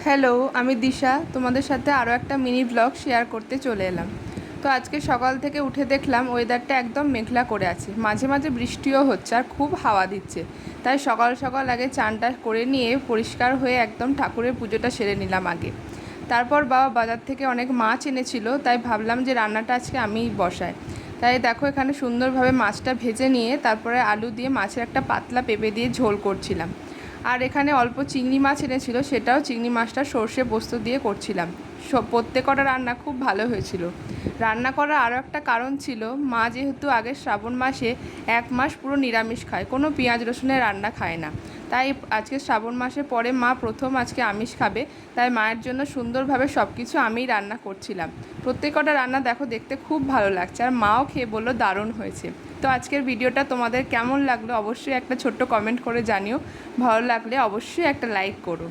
Hello, আমি দিশা তোমাদের সাথে আরও একটা মিনি ব্লগ শেয়ার করতে চলে এলাম। তো আজকে সকাল থেকে উঠে দেখলাম ওয়েদারটা একদম মেঘলা করে আছে, মাঝে মাঝে বৃষ্টিও হচ্ছে আর খুব হাওয়া দিচ্ছে। তাই সকাল সকাল আগে চানটা করে নিয়ে পরিষ্কার হয়ে একদম ঠাকুরের পুজোটা সেরে নিলাম আগে। তারপর বাবা বাজার থেকে অনেক মাছ এনেছিল, তাই ভাবলাম যে রান্নাটা আজকে আমিই বসাই। তাই দেখো এখানে সুন্দরভাবে মাছটা ভেজে নিয়ে তারপরে আলু দিয়ে মাছের একটা পাতলা পেঁপে দিয়ে ঝোল করছিলাম। আর এখানে অল্প চিংড়ি মাছ এনেছিল, সেটাও চিংড়ি মাছটা সর্ষে পোস্ত দিয়ে করছিলাম। প্রত্যেকটা রান্না খুব ভালো হয়েছিল। রান্না করার আরও একটা কারণ ছিল, মা যেহেতু আগের শ্রাবণ মাসে 1 মাস পুরো নিরামিষ খায়, কোনো পেঁয়াজ রসুনের রান্না খায় না। তাই আজকে শ্রাবণ মাসের পরে মা প্রথম আজকে আমিষ খাবে। তাই মায়ের জন্য সুন্দরভাবে সব কিছু আমিই রান্না করছিলাম। প্রত্যেকটা রান্না দেখো দেখতে খুব ভালো লাগছে, আর মাও খেয়ে বললো দারুণ হয়েছে। তো আজকের ভিডিওটা তোমাদের কেমন লাগলো অবশ্যই একটা ছোট্ট কমেন্ট করে জানিও। ভালো লাগলে অবশ্যই একটা লাইক করো।